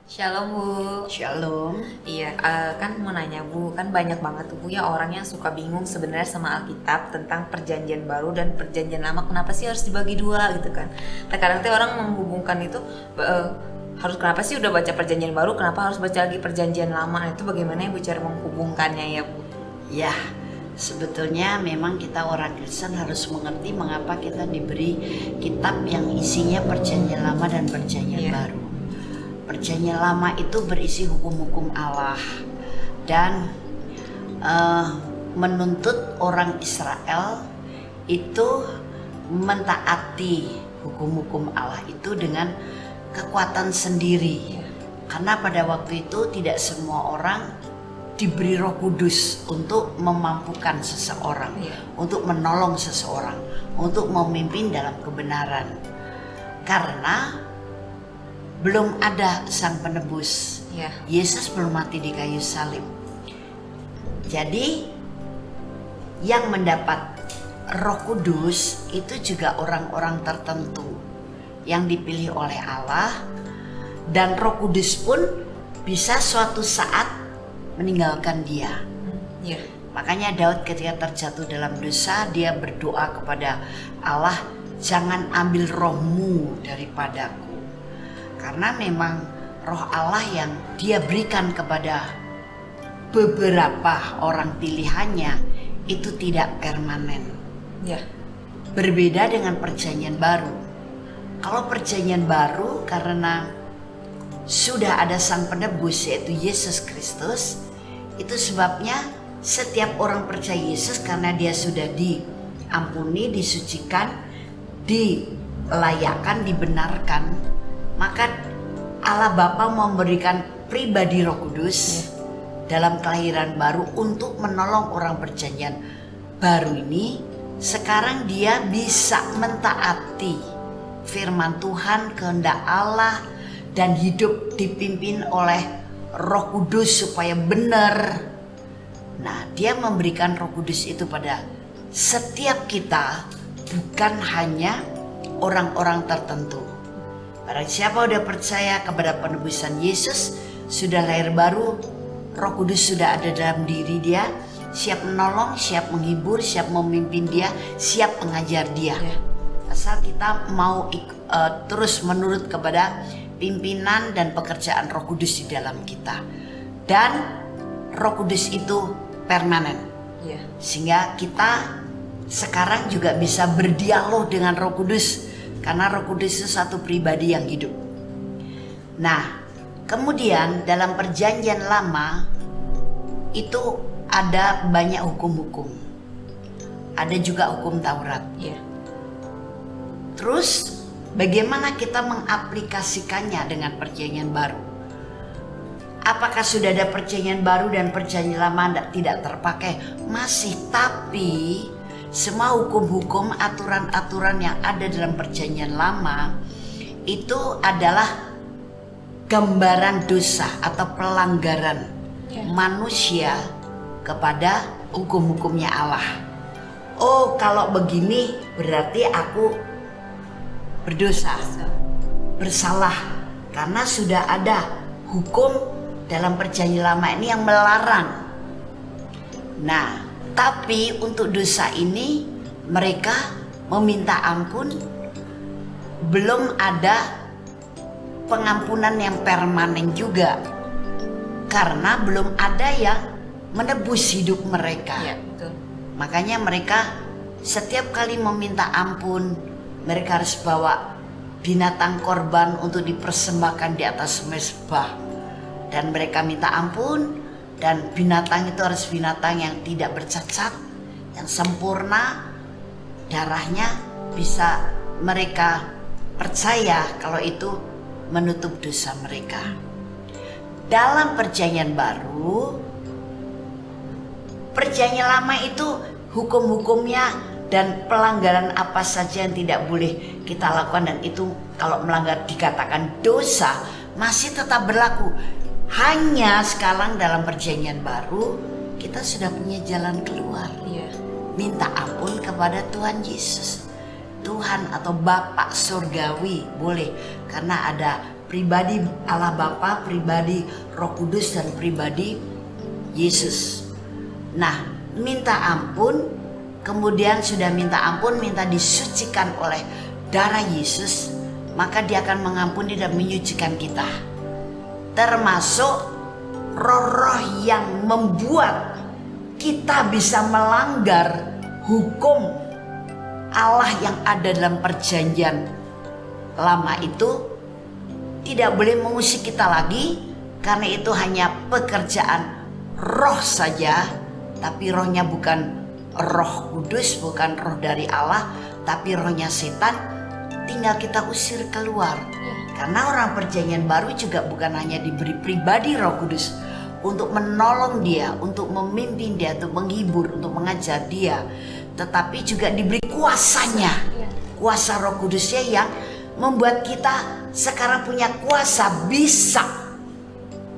Shalom Bu. Shalom. Iya, kan mau nanya Bu, kan banyak banget tuh Bu ya orang yang suka bingung sebenarnya sama Alkitab tentang perjanjian baru dan perjanjian lama. Kenapa sih harus dibagi dua gitu kan? Terkadang tuh orang menghubungkan itu harus kenapa sih udah baca perjanjian baru, kenapa harus baca lagi perjanjian lama? Nah, itu bagaimana Ibu cara menghubungkannya ya Bu? Ya, sebetulnya memang kita orang Kristen harus mengerti mengapa kita diberi kitab yang isinya perjanjian lama dan perjanjian baru. Perjanjian lama itu berisi hukum-hukum Allah dan menuntut orang Israel itu mentaati hukum-hukum Allah itu dengan kekuatan sendiri. Karena pada waktu itu tidak semua orang diberi Roh Kudus untuk memampukan seseorang, untuk menolong seseorang, untuk memimpin dalam kebenaran. Karena belum ada sang penebus. Yesus belum mati di kayu salib. Jadi yang mendapat Roh Kudus itu juga orang-orang tertentu yang dipilih oleh Allah, dan Roh Kudus pun bisa suatu saat meninggalkan dia. Makanya Daud ketika terjatuh dalam dosa, dia berdoa kepada Allah, jangan ambil rohmu daripadaku. Karena memang roh Allah yang dia berikan kepada beberapa orang pilihannya itu tidak permanen. Berbeda dengan perjanjian baru. Kalau perjanjian baru karena sudah ada sang penebus yaitu Yesus Kristus, itu sebabnya setiap orang percaya Yesus karena dia sudah diampuni, disucikan, dilayakkan, dibenarkan, maka Allah Bapa memberikan pribadi Roh Kudus dalam kelahiran baru untuk menolong orang perjanjian baru ini. Sekarang dia bisa mentaati firman Tuhan, kehendak Allah, dan hidup dipimpin oleh Roh Kudus supaya benar. Nah, dia memberikan Roh Kudus itu pada setiap kita, bukan hanya orang-orang tertentu. Barang siapa udah percaya kepada penebusan Yesus, sudah lahir baru, Roh Kudus sudah ada dalam diri dia, siap menolong, siap menghibur, siap memimpin dia, siap mengajar dia. Asal kita mau terus menurut kepada pimpinan dan pekerjaan Roh Kudus di dalam kita. Dan Roh Kudus itu permanen. Sehingga kita sekarang juga bisa berdialog dengan Roh Kudus, karena Roh Kudus itu satu pribadi yang hidup. Nah, kemudian dalam perjanjian lama itu ada banyak hukum-hukum. Ada juga hukum Taurat. Terus bagaimana kita mengaplikasikannya dengan perjanjian baru? Apakah sudah ada perjanjian baru dan perjanjian lama tidak terpakai? Masih, tapi semua hukum-hukum, aturan-aturan yang ada dalam perjanjian lama itu adalah gambaran dosa atau pelanggaran manusia kepada hukum-hukumnya Allah. Oh, kalau begini berarti aku berdosa, bersalah, karena sudah ada hukum dalam perjanjian lama ini yang melarang. Nah, tapi untuk dosa ini mereka meminta ampun, belum ada pengampunan yang permanen juga, karena belum ada yang menebus hidup mereka. Makanya mereka setiap kali meminta ampun, mereka harus bawa binatang korban untuk dipersembahkan di atas mezbah, dan mereka minta ampun. Dan binatang itu harus binatang yang tidak bercacat, yang sempurna. Darahnya bisa mereka percaya kalau itu menutup dosa mereka. Dalam perjanjian baru, perjanjian lama itu hukum-hukumnya dan pelanggaran apa saja yang tidak boleh kita lakukan, dan itu kalau melanggar dikatakan dosa, masih tetap berlaku. Hanya sekarang dalam perjanjian baru kita sudah punya jalan keluar. Minta ampun kepada Tuhan Yesus. Tuhan atau Bapa Surgawi boleh, karena ada pribadi Allah Bapa, pribadi Roh Kudus, dan pribadi Yesus. Nah, minta ampun, kemudian sudah minta ampun, minta disucikan oleh darah Yesus, maka Dia akan mengampuni dan menyucikan kita. Termasuk roh-roh yang membuat kita bisa melanggar hukum Allah yang ada dalam perjanjian lama itu tidak boleh mengusik kita lagi, karena itu hanya pekerjaan roh saja, tapi rohnya bukan Roh Kudus, bukan roh dari Allah, tapi rohnya setan. Tinggal kita usir keluar. Karena orang perjanjian baru juga bukan hanya diberi pribadi Roh Kudus untuk menolong dia, untuk memimpin dia, untuk menghibur, untuk mengajar dia, tetapi juga diberi kuasanya, kuasa Roh Kudusnya yang membuat kita sekarang punya kuasa bisa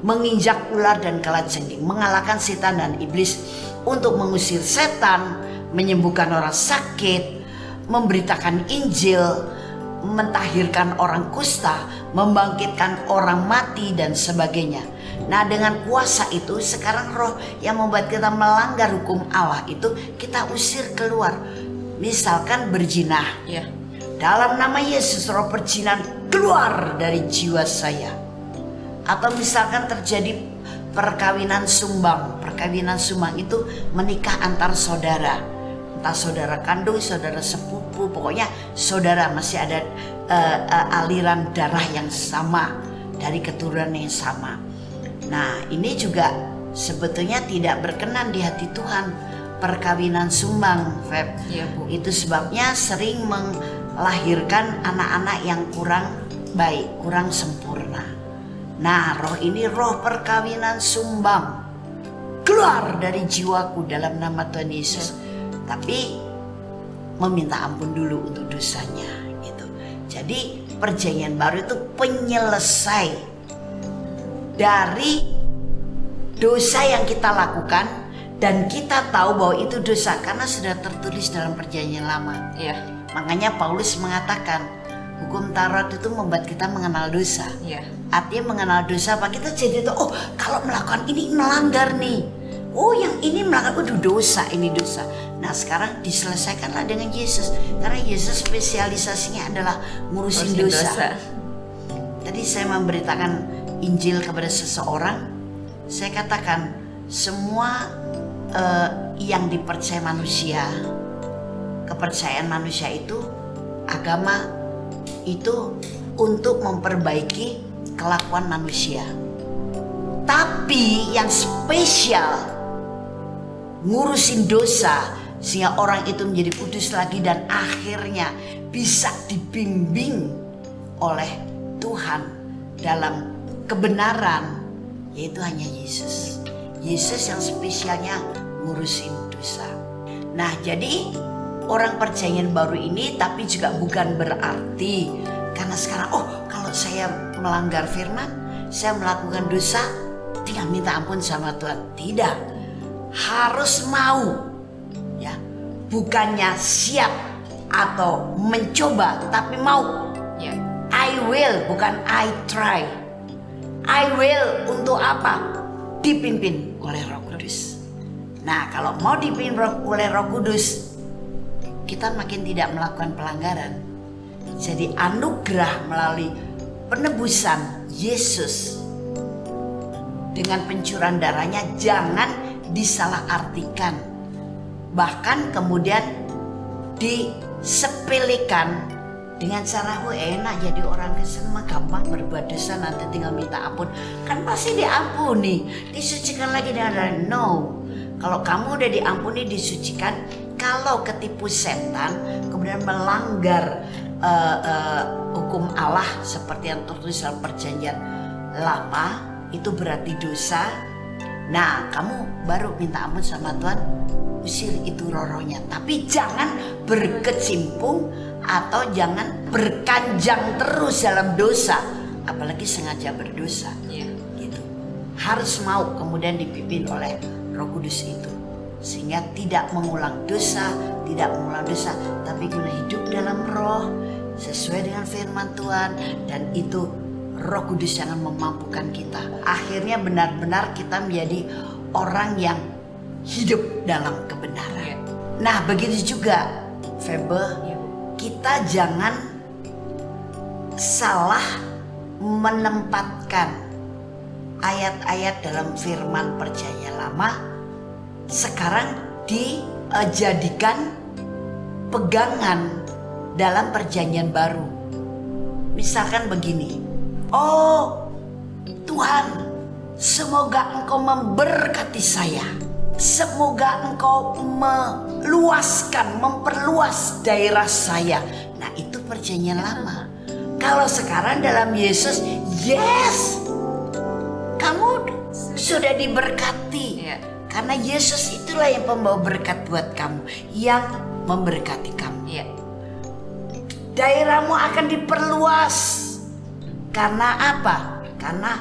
menginjak ular dan kalajengking, mengalahkan setan dan iblis, untuk mengusir setan, menyembuhkan orang sakit, memberitakan Injil, mentahirkan orang kusta, membangkitkan orang mati, dan sebagainya. Nah, dengan kuasa itu sekarang roh yang membuat kita melanggar hukum Allah itu kita usir keluar. Misalkan berzina, dalam nama Yesus roh perzinahan keluar dari jiwa saya. Atau misalkan terjadi perkawinan sumbang. Perkawinan sumbang itu menikah antar saudara, entah saudara kandung, saudara sepupu, pokoknya saudara, masih ada aliran darah yang sama, dari keturunan yang sama. Nah, ini juga sebetulnya tidak berkenan di hati Tuhan, perkawinan sumbang, Feb. Itu sebabnya sering melahirkan anak-anak yang kurang baik, kurang sempurna. Nah, roh ini roh perkawinan sumbang, keluar dari jiwaku dalam nama Tuhan Yesus. Tapi meminta ampun dulu untuk dosanya gitu. Jadi perjanjian baru itu penyelesai dari dosa yang kita lakukan, dan kita tahu bahwa itu dosa karena sudah tertulis dalam perjanjian lama. Makanya Paulus mengatakan hukum Taurat itu membuat kita mengenal dosa. Artinya mengenal dosa apa? Kita jadi tahu, oh kalau melakukan ini melanggar nih. Oh yang ini melanggar, dosa, ini dosa. Nah sekarang diselesaikanlah dengan Yesus, karena Yesus spesialisasinya adalah ngurusin dosa. Tadi saya memberitakan Injil kepada seseorang, saya katakan semua yang dipercaya manusia, kepercayaan manusia itu, agama itu untuk memperbaiki kelakuan manusia. Tapi yang spesial ngurusin dosa sehingga orang itu menjadi kudus lagi dan akhirnya bisa dibimbing oleh Tuhan dalam kebenaran, yaitu hanya Yesus. Yesus yang spesialnya ngurusin dosa. Nah, jadi orang perjanjian baru ini tapi juga bukan berarti karena sekarang kalau saya melanggar firman, saya melakukan dosa, tinggal minta ampun sama Tuhan. Tidak, harus mau, ya, bukannya siap atau mencoba, tapi mau. I will, bukan I try. I will untuk apa? Dipimpin oleh Roh Kudus. Nah, kalau mau dipimpin oleh Roh Kudus, kita makin tidak melakukan pelanggaran. Jadi anugerah melalui penebusan Yesus dengan pencurahan darahnya jangan disalahartikan, bahkan kemudian disepelekan dengan cara enak jadi orang Kristen mah gampang berbuat dosa, nanti tinggal minta ampun kan pasti diampuni, disucikan lagi dengan darah. No, kalau kamu udah diampuni, disucikan, kalau ketipu setan kemudian melanggar hukum Allah seperti yang tertulis dalam perjanjian lama, itu berarti dosa. Nah, kamu baru minta ampun sama Tuhan, usir itu roh-rohnya. Tapi jangan berkecimpung atau jangan berkanjang terus dalam dosa, apalagi sengaja berdosa. Gitu. Harus mau kemudian dipimpin oleh Roh Kudus itu, sehingga tidak mengulang dosa, tapi guna hidup dalam roh sesuai dengan firman Tuhan, dan itu Roh Kudus yang akan memampukan kita. Akhirnya benar-benar kita menjadi orang yang hidup dalam kebenaran. Iya. Nah, begitu juga Febe, Iya, Bu. kita jangan salah menempatkan ayat-ayat dalam firman Perjanjian Lama sekarang dijadikan pegangan dalam Perjanjian Baru. Misalkan begini, oh Tuhan, semoga Engkau memberkati saya, semoga Engkau memperluas daerah saya. Nah, itu Perjanjian Lama. Kalau sekarang dalam Yesus, yes, kamu sudah diberkati. Iya. Karena Yesus itulah yang pembawa berkat buat kamu, yang memberkati kamu. Iya. Daerahmu akan diperluas. Karena apa? Karena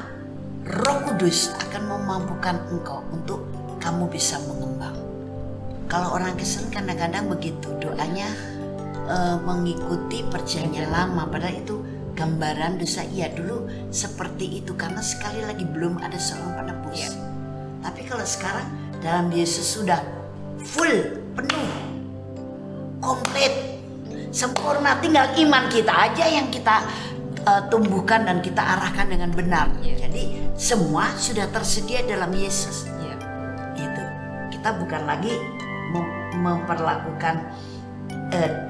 Roh Kudus akan memampukan engkau untuk kamu bisa mengembang. Kalau orang Kristen kadang-kadang begitu doanya, mengikuti Perjanjian Lama, padahal itu gambaran dosa. Iya, dulu seperti itu karena sekali lagi belum ada seorang penebus. Iya. Tapi kalau sekarang dalam Yesus sudah full, penuh, komplit, sempurna, tinggal iman kita aja yang kita tumbuhkan dan kita arahkan dengan benar. Iya. Jadi semua sudah tersedia dalam Yesus. Iya. Itu kita bukan lagi memperlakukan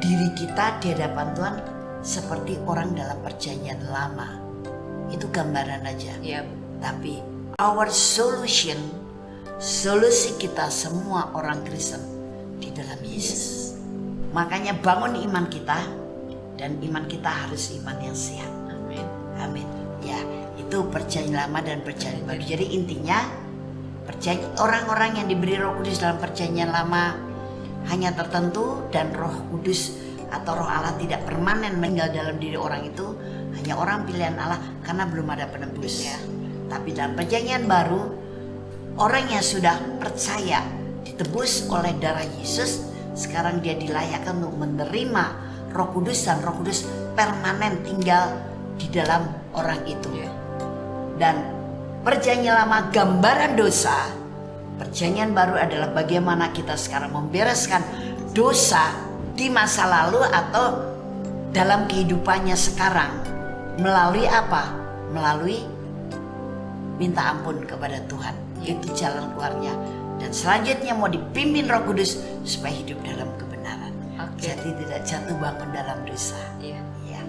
diri kita di hadapan Tuhan seperti orang dalam Perjanjian Lama. Itu gambaran aja. Iya. Tapi our solusi kita semua orang Kristen di dalam Yesus. Makanya bangun iman kita, dan iman kita harus iman yang sehat. Amin. Amin. Ya, itu Perjanjian Lama dan Perjanjian Baru. Jadi intinya orang-orang yang diberi Roh Kudus dalam Perjanjian Lama hanya tertentu, dan Roh Kudus atau Roh Allah tidak permanen meninggal dalam diri orang itu, hanya orang pilihan Allah karena belum ada penebus. Ya. Tapi dalam Perjanjian Baru, orang yang sudah percaya ditebus oleh darah Yesus, sekarang dia dilayakkan untuk menerima Roh Kudus, dan Roh Kudus permanen tinggal di dalam orang itu. Ya. Dan Perjanjian Lama gambaran dosa, Perjanjian Baru adalah bagaimana kita sekarang membereskan dosa di masa lalu atau dalam kehidupannya sekarang. Melalui apa? Melalui minta ampun kepada Tuhan. Itu jalan keluarnya. Dan selanjutnya mau dipimpin Roh Kudus supaya hidup dalam kebenaran. Jadi tidak jatuh bangun dalam dosa. Iya. Ya.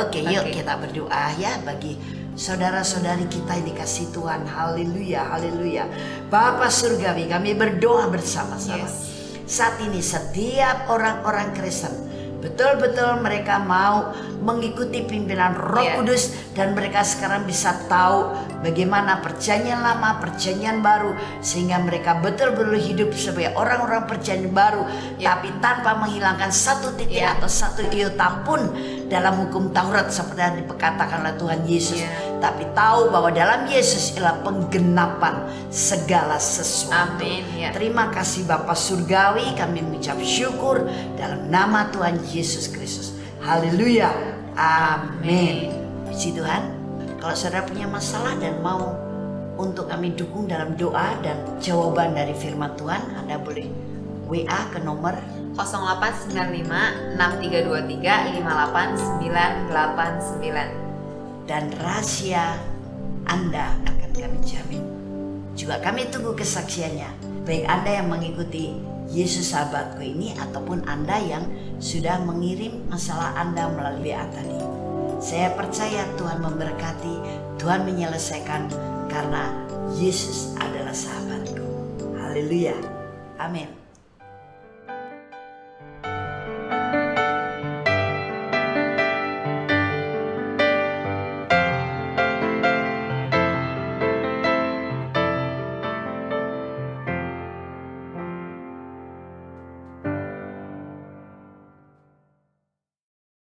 Oke, yuk kita berdoa ya bagi saudara-saudari kita yang dikasih Tuhan. Haleluya, haleluya. Bapa Surgawi, kami berdoa bersama-sama. Yes. Saat ini setiap orang-orang Kristen betul-betul mereka mau mengikuti pimpinan Roh Kudus, dan mereka sekarang bisa tahu bagaimana Perjanjian Lama, Perjanjian Baru, sehingga mereka betul-betul hidup sebagai orang-orang Perjanjian Baru, tapi tanpa menghilangkan satu titik atau satu iota pun dalam hukum Taurat seperti yang dikatakan oleh Tuhan Yesus. Tapi tahu bahwa dalam Yesus ialah penggenapan segala sesuatu. Amin. Ya. Terima kasih Bapa Surgawi, kami mengucap syukur dalam nama Tuhan Yesus Kristus. Haleluya. Amin. Puji Tuhan. Kalau saudara punya masalah dan mau untuk kami dukung dalam doa dan jawaban dari firman Tuhan, Anda boleh WA ke nomor 0895 6323 58989. dan rahasia Anda akan kami jamin. Juga kami tunggu kesaksiannya, baik Anda yang mengikuti Yesus Sahabatku ini ataupun Anda yang sudah mengirim masalah Anda melalui WA tadi. Saya percaya Tuhan memberkati, Tuhan menyelesaikan, karena Yesus adalah sahabatku. Haleluya. Amin.